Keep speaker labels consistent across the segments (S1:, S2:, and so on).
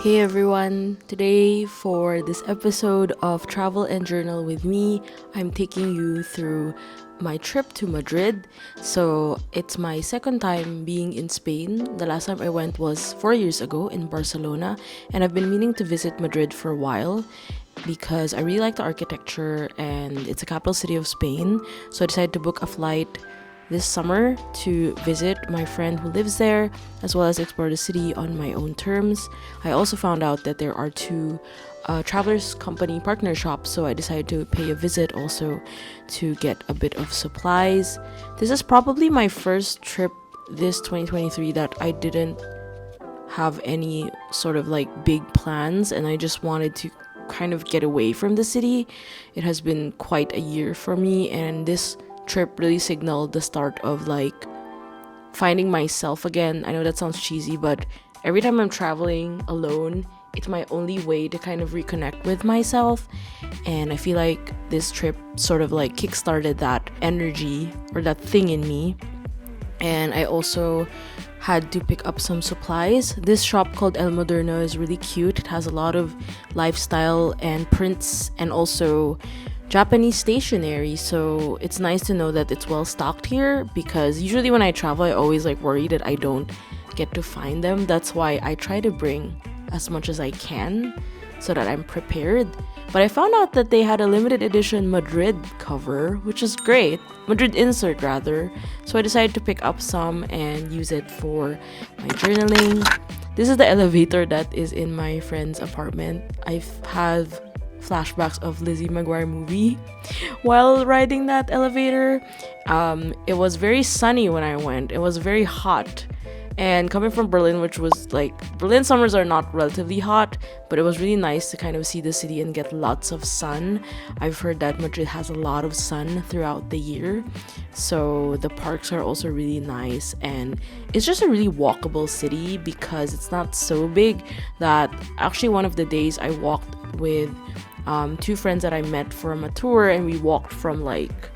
S1: Hey everyone, today for this episode of Travel and Journal with me, I'm taking you through my trip to Madrid. So it's my second time being in Spain. The last time I went was 4 years ago in Barcelona, and I've been meaning to visit Madrid for a while because I really like the architecture and it's a capital city of Spain. So I decided to book a flight this summer to visit my friend who lives there, as well as explore the city on my own terms. I also found out that there are two travelers company partner shops, so I decided to pay a visit also to get a bit of supplies. This is probably my first trip this 2023 that I didn't have any sort of like big plans, and I just wanted to kind of get away from the city. It has been quite a year for me, and this trip really signaled the start of like finding myself again. I know that sounds cheesy, but every time I'm traveling alone, it's my only way to kind of reconnect with myself, and I feel like this trip sort of like kickstarted that energy or that thing in me. And I also had to pick up some supplies. This shop called El Moderno is really cute. It has a lot of lifestyle and prints and also Japanese stationery, so it's nice to know that it's well stocked here, because usually when I travel I always like worry that I don't get to find them. That's why I try to bring as much as I can so that I'm prepared. But I found out that they had a limited edition Madrid cover, which is great. Madrid Insert rather. So I decided to pick up some and use it for my journaling. This is the elevator that is in my friend's apartment. I have flashbacks of Lizzie McGuire movie while riding that elevator. It was very sunny when I went. It was very hot, and coming from Berlin, which was like, Berlin summers are not relatively hot, but it was really nice to kind of see the city and get lots of sun. I've heard that Madrid has a lot of sun throughout the year, so the parks are also really nice, and it's just a really walkable city because it's not so big. That actually one of the days I walked with two friends that I met from a tour, and we walked from like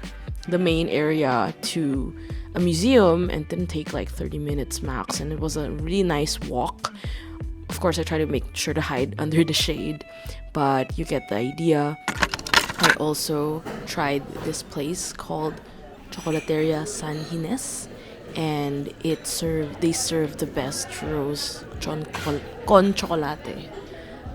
S1: the main area to a museum, and didn't take like 30 minutes max, and it was a really nice walk. Of course I try to make sure to hide under the shade, but you get the idea. I also tried this place called Chocolateria San Ginés, and they serve the best churros con chocolate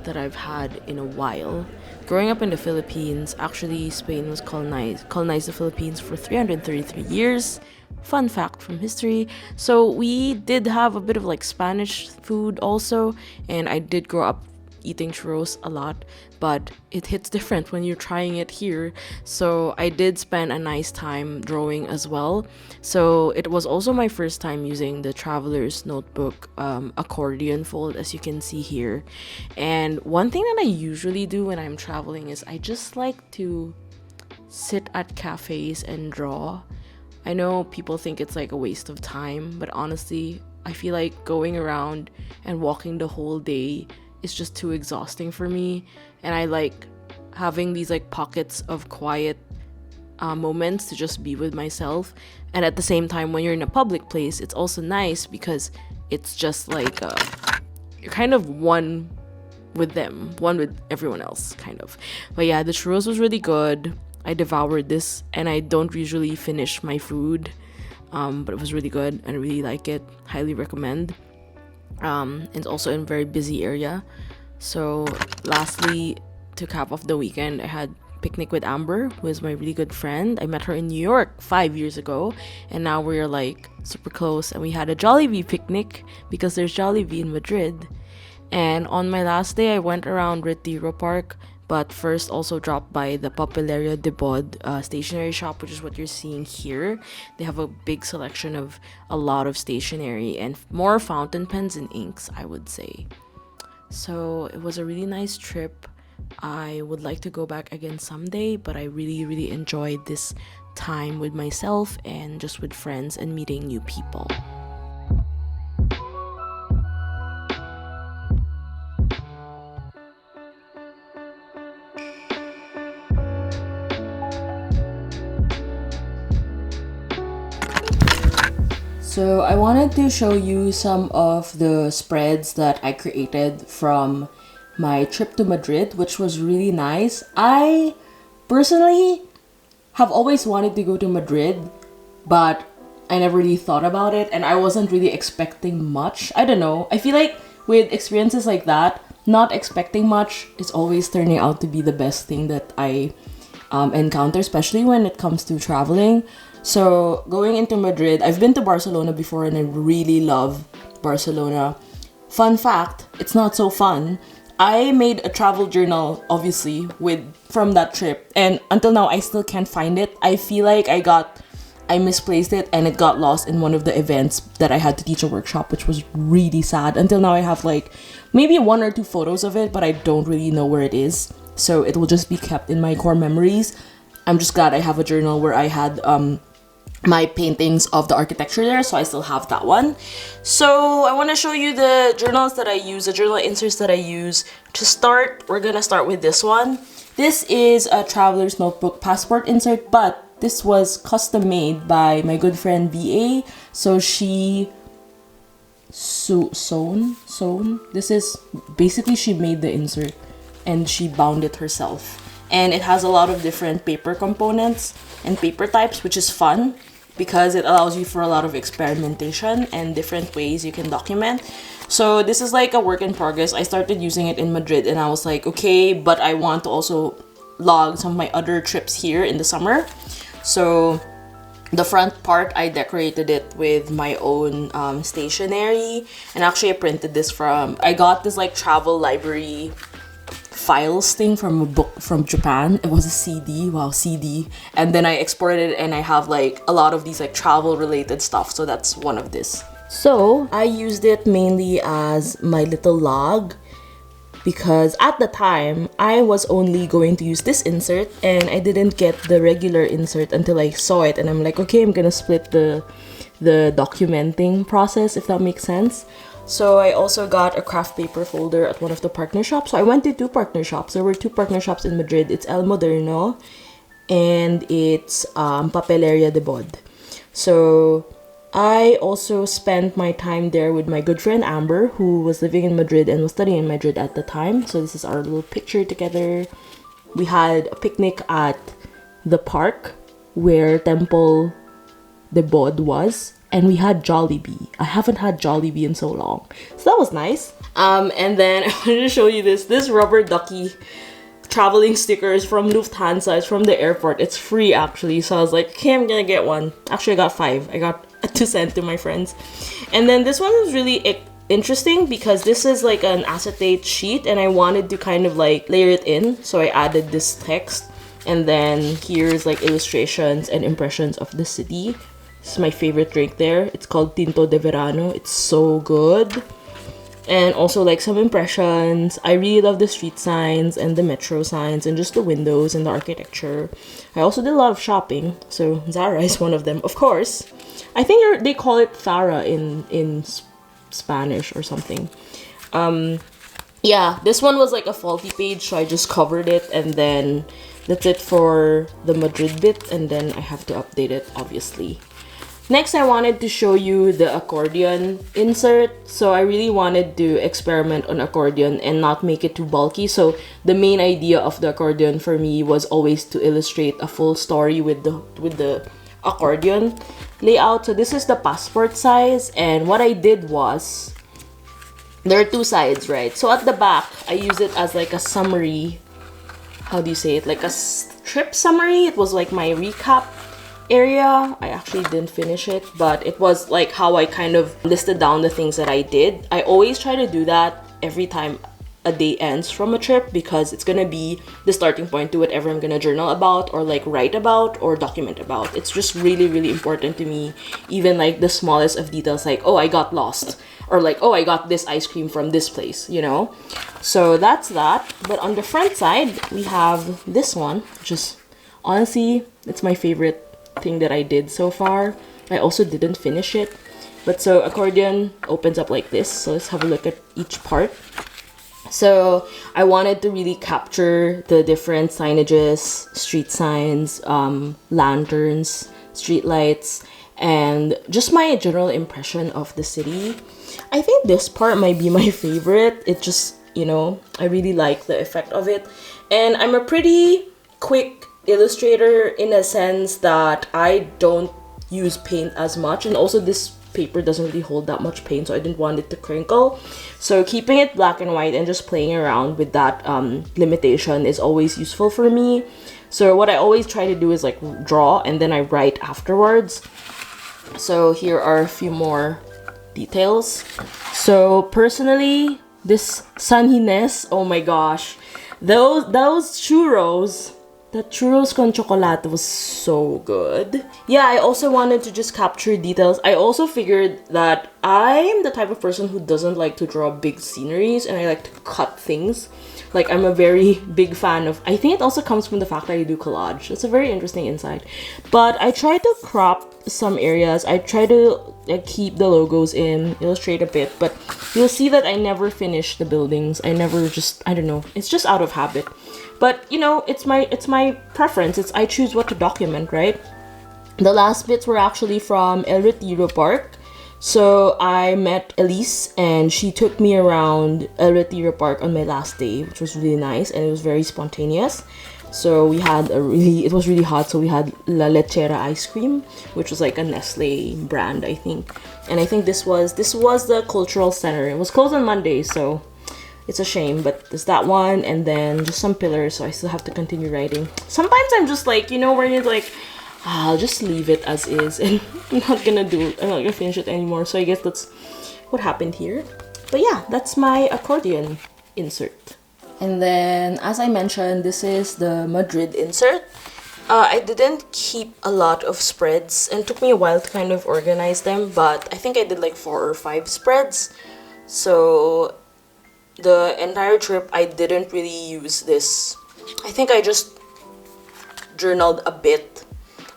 S1: that I've had in a while. Growing up in the Philippines, actually Spain was colonized the Philippines for 333 years. Fun fact from history. So we did have a bit of like Spanish food also, and I did grow up eating churros a lot, but it hits different when you're trying it here. So I did spend a nice time drawing as well. So it was also my first time using the traveler's notebook accordion fold, as you can see here. And one thing that I usually do when I'm traveling is I just like to sit at cafes and draw. I know people think it's like a waste of time, but honestly I feel like going around and walking the whole day is just too exhausting for me, and I like having these like pockets of quiet moments to just be with myself. And at the same time, when you're in a public place, it's also nice because it's just like you're kind of one with them, one with everyone else kind of. But yeah, the churros was really good. I devoured this, and I don't usually finish my food, but it was really good and I really like it. Highly recommend. It's also in a very busy area. So lastly, to cap off the weekend, I had picnic with Amber, who is my really good friend. I met her in New York 5 years ago, and now we're like super close, and we had a Jollibee picnic because there's Jollibee in Madrid. And on my last day I went around Retiro Park, but first also dropped by the Papeleria de Bod stationery shop, which is what you're seeing here. They have a big selection of a lot of stationery and more fountain pens and inks, I would say. So it was a really nice trip. I would like to go back again someday, but I really enjoyed this time with myself and just with friends and meeting new people. So I wanted to show you some of the spreads that I created from my trip to Madrid, which was really nice. I personally have always wanted to go to Madrid, but I never really thought about it and I wasn't really expecting much. I don't know. I feel like with experiences like that, not expecting much is always turning out to be the best thing that I encounter, especially when it comes to traveling. So going into Madrid, I've been to Barcelona before and I really love Barcelona. Fun fact, it's not so fun. I made a travel journal, obviously, from that trip, and until now I still can't find it. I feel like I misplaced it and it got lost in one of the events that I had to teach a workshop, which was really sad. Until now I have like maybe 1 or 2 photos of it, but I don't really know where it is. So it will just be kept in my core memories. I'm just glad I have a journal where I had my paintings of the architecture there, so I still have that one. So I want to show you the journals that I use, the journal inserts that I use. To start, we're gonna start with this one. This is a traveler's notebook passport insert, but this was custom made by my good friend VA. So she sewn. This is basically, she made the insert and she bound it herself. And it has a lot of different paper components and paper types, which is fun because it allows you for a lot of experimentation and different ways you can document. So this is like a work in progress. I started using it in Madrid and I was like, okay, but I want to also log some of my other trips here in the summer. So the front part, I decorated it with my own stationery, and actually I printed this I got this like travel library files thing from a book from Japan. It was a CD, wow, CD, and then I exported it and I have like a lot of these like travel related stuff, so that's one of this. So I used it mainly as my little log because at the time I was only going to use this insert and I didn't get the regular insert until I saw it, and I'm like, okay, I'm gonna split the documenting process, if that makes sense. So I also got a craft paper folder at one of the partner shops. So I went to 2 partner shops. There were 2 partner shops in Madrid. It's El Moderno and it's Papeleria de Bod. So I also spent my time there with my good friend Amber, who was living in Madrid and was studying in Madrid at the time. So this is our little picture together. We had a picnic at the park where Temple de Bod was. And we had Jollibee. I haven't had Jollibee in so long. So that was nice. And then I wanted to show you this rubber ducky traveling stickers from Lufthansa. It's from the airport. It's free actually. So I was like, okay, I'm gonna get one. Actually, I got 5. I got 2 sent to my friends. And then this one was really interesting because this is like an acetate sheet and I wanted to kind of like layer it in. So I added this text. And then here's like illustrations and impressions of the city. This is my favorite drink there. It's called Tinto de Verano. It's so good. And also like some impressions. I really love the street signs and the metro signs and just the windows and the architecture. I also did a lot of shopping. So Zara is one of them, of course. I think they call it Zara in Spanish or something. Yeah, this one was like a faulty page, so I just covered it, and then that's it for the Madrid bit, and then I have to update it, obviously. Next, I wanted to show you the accordion insert. So I really wanted to experiment on accordion and not make it too bulky. So the main idea of the accordion for me was always to illustrate a full story with the accordion layout. So this is the passport size, and what I did was, there are 2 sides, right? So at the back, I use it as like a summary. How do you say it? Like a trip summary. It was like my recap area. I actually didn't finish it, but it was like how I kind of listed down the things that I did. I always try to do that every time a day ends from a trip because it's gonna be the starting point to whatever I'm gonna journal about or like write about or document about. It's just really, really important to me. Even like the smallest of details, like, oh, I got lost, or like, oh, I got this ice cream from this place, you know? So that's that. But on the front side, we have this one, which is honestly, it's my favorite thing that I did so far. I also didn't finish it. But so accordion opens up like this. So let's have a look at each part. So I wanted to really capture the different signages, street signs, lanterns, street lights, and just my general impression of the city. I think this part might be my favorite. It just, you know, I really like the effect of it. And I'm a pretty quick illustrator in a sense that I don't use paint as much, and also this paper doesn't really hold that much paint, so I didn't want it to crinkle. So keeping it black and white and just playing around with that limitation is always useful for me. So what I always try to do is like draw and then I write afterwards. So here are a few more details. So personally, this 𝚘𝚐𝚘𝚘𝚘, oh my gosh, those churros, the churros con chocolate was so good. Yeah, I also wanted to just capture details. I also figured that I'm the type of person who doesn't like to draw big sceneries, and I like to cut things. Like, I'm a very big fan of, I think it also comes from the fact that I do collage. It's a very interesting insight. But I try to crop some areas. I try to keep the logos in, illustrate a bit, but you'll see that I never finish the buildings. I never just, I don't know, it's just out of habit. But you know, it's my preference. I choose what to document, right? The last bits were actually from 𝚘𝚘𝚘𝚘𝚘 So I met Elise and she took me around 𝚘𝚘𝚘𝚘𝚘 on my last day, which was really nice and it was very spontaneous. So we had it was really hot, so we had 𝚘𝚘𝚘𝚘 ice cream, which was like a Nestle brand, I think. And I think this was the cultural center. It was closed on Monday, so it's a shame, but there's that one, and then just some pillars, so I still have to continue writing. Sometimes I'm just like, you know, where you're like, I'll just leave it as is, and I'm not gonna finish it anymore. So I guess that's what happened here. But yeah, that's my accordion insert. And then, as I mentioned, this is the Madrid insert. I didn't keep a lot of spreads, and it took me a while to kind of organize them, but I think I did like 4 or 5 spreads. So the entire trip, I didn't really use this. I think I just journaled a bit.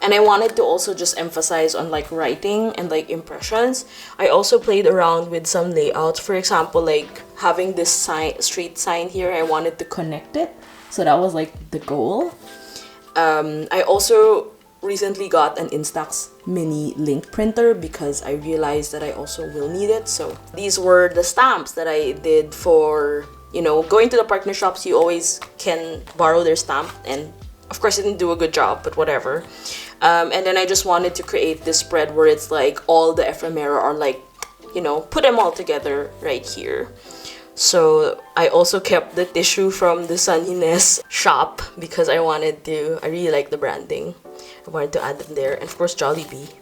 S1: And I wanted to also just emphasize on like writing and like impressions. I also played around with some layouts. For example, like having this street sign here, I wanted to connect it. So that was like the goal. I also recently got an Instax mini link printer because I realized that I also will need it. So these were the stamps that I did for, you know, going to the partner shops. You always can borrow their stamp, and of course I didn't do a good job, but whatever. And then I just wanted to create this spread where it's like all the ephemera are like, you know, put them all together right here. So I also kept the tissue from the 𝚘𝚐𝚘𝚘𝚘 shop because I really like the branding. I wanted to add them there, and of course Jollibee.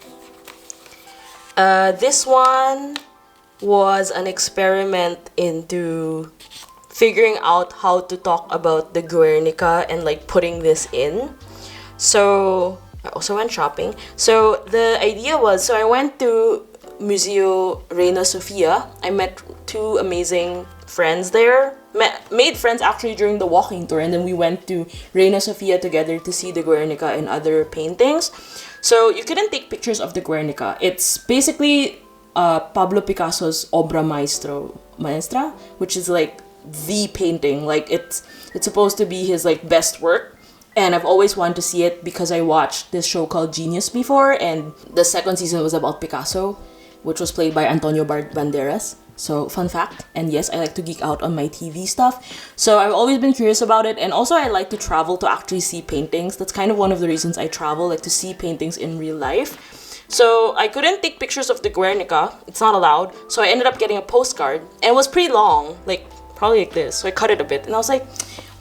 S1: This one was an experiment into figuring out how to talk about the Guernica and like putting this in. So I also went shopping. So the idea was, so I went to Museo Reina Sofia. I met 2 amazing friends there. Made friends actually during the walking tour, and then we went to Reina Sofia together to see the Guernica and other paintings. So you couldn't take pictures of the Guernica. It's basically Pablo Picasso's obra maestra, which is like the painting. Like it's supposed to be his like best work. And I've always wanted to see it because I watched this show called Genius before, and the 2nd season was about Picasso, which was played by Antonio Banderas. So, fun fact. And yes, I like to geek out on my TV stuff. So I've always been curious about it, and also I like to travel to actually see paintings. That's kind of one of the reasons I travel, like to see paintings in real life. So I couldn't take pictures of the Guernica. It's not allowed. So I ended up getting a postcard, and it was pretty long, like probably like this. So I cut it a bit, and I was like,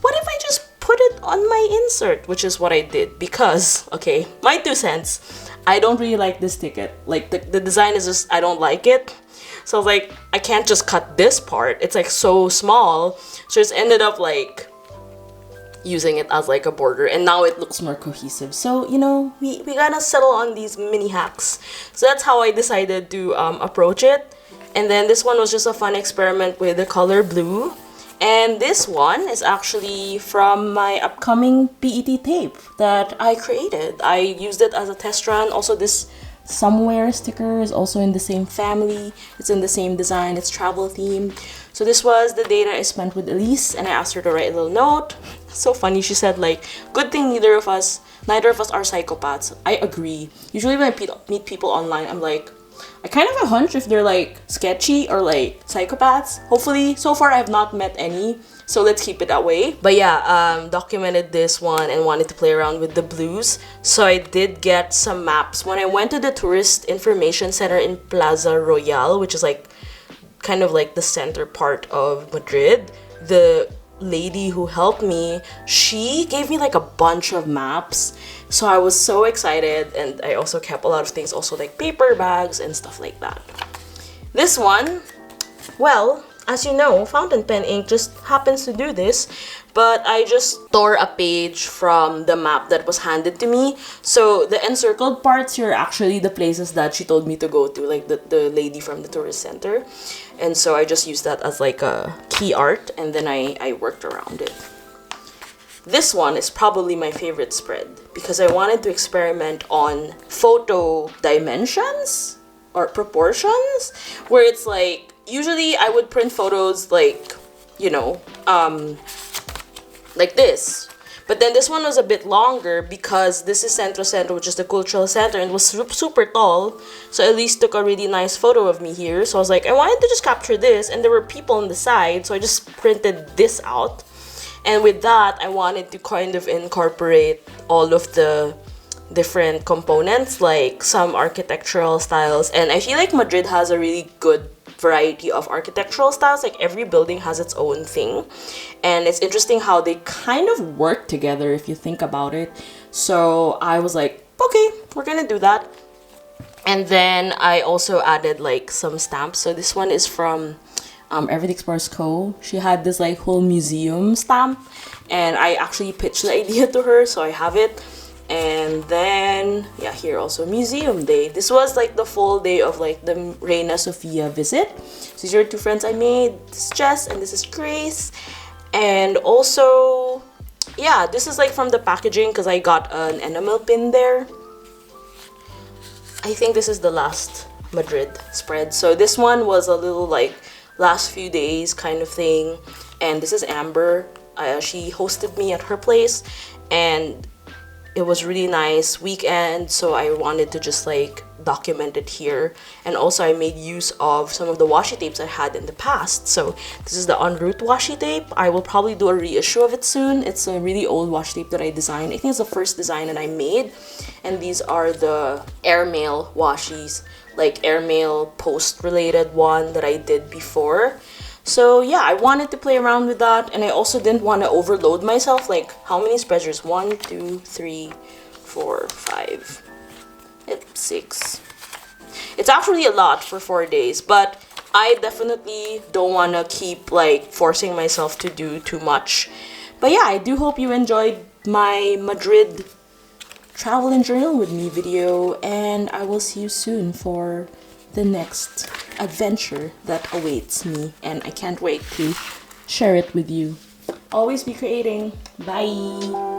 S1: what if I just put it on my insert? Which is what I did, because, okay, my 2 cents, I don't really like this ticket. Like the design is just, I don't like it. So I was like, I can't just cut this part. It's like so small. So I just ended up like using it as like a border, and now it looks more cohesive. So, you know, we gotta settle on these mini hacks. So that's how I decided to approach it. And then this one was just a fun experiment with the color blue. And this one is actually from my upcoming PET tape that I created. I used it as a test run. Also, this somewhere sticker is also in the same family. It's in the same design. It's travel themed. So this was the day that I spent with Elise, and I asked her to write a little note. so funny. She said like, good thing neither of us are psychopaths. I agree. Usually when I meet people online, I'm like, I kind of have a hunch if they're like sketchy or like psychopaths. Hopefully, so far I have not met any, so let's keep it that way. But yeah, documented this one and wanted to play around with the blues. So I did get some maps. When I went to the Tourist Information Center in Plaza Royal, which is like kind of like the center part of Madrid, the lady who helped me, she gave me like a bunch of maps. So I was so excited, and I also kept a lot of things, also like paper bags and stuff like that. This one, well, as you know, fountain pen ink just happens to do this, but I just tore a page from the map that was handed to me. So the encircled parts here are actually the places that she told me to go to, like the lady from the tourist center. And so I just used that as like a key art, and then I worked around it. This one is probably my favorite spread because I wanted to experiment on photo dimensions or proportions, where it's like, usually I would print photos like, you know, like this. But then this one was a bit longer because this is Centro, which is the cultural center, and it was super tall. So at least took a really nice photo of me here. So I was like, I wanted to just capture this, and there were people on the side, so I just printed this out. And with that, I wanted to kind of incorporate all of the different components, like some architectural styles. And I feel like Madrid has a really good variety of architectural styles. Like every building has its own thing, and it's interesting how they kind of work together if you think about it. So I was like, okay, we're gonna do that. And then I also added like some stamps. So this one is from Everything Explores Co. She had this like whole museum stamp, and I actually pitched the idea to her, so I have it. And then yeah, here also museum day. This was like the full day of like the Reina Sofia visit. So these are two friends I made. This is Jess and this is Grace. And also yeah, this is like from the packaging because I got an enamel pin there. I think this is the last Madrid spread. So this one was a little like last few days kind of thing. And this is Amber. She hosted me at her place, and it was really nice weekend, so I wanted to just like document it here. And also I made use of some of the washi tapes I had in the past. So this is the En Route washi tape. I will probably do a reissue of it soon. It's a really old washi tape that I designed. I think it's the first design that I made. And these are the airmail washis, like airmail post related one that I did before. So yeah, I wanted to play around with that, and I also didn't want to overload myself. Like, how many spreads? 1, 2, 3, 4, 5, 6. It's actually a lot for 4 days, but I definitely don't want to keep like forcing myself to do too much. But yeah, I do hope you enjoyed my Madrid travel and journal with me video, and I will see you soon for the next adventure that awaits me, and I can't wait to share it with you. Always be creating. Bye!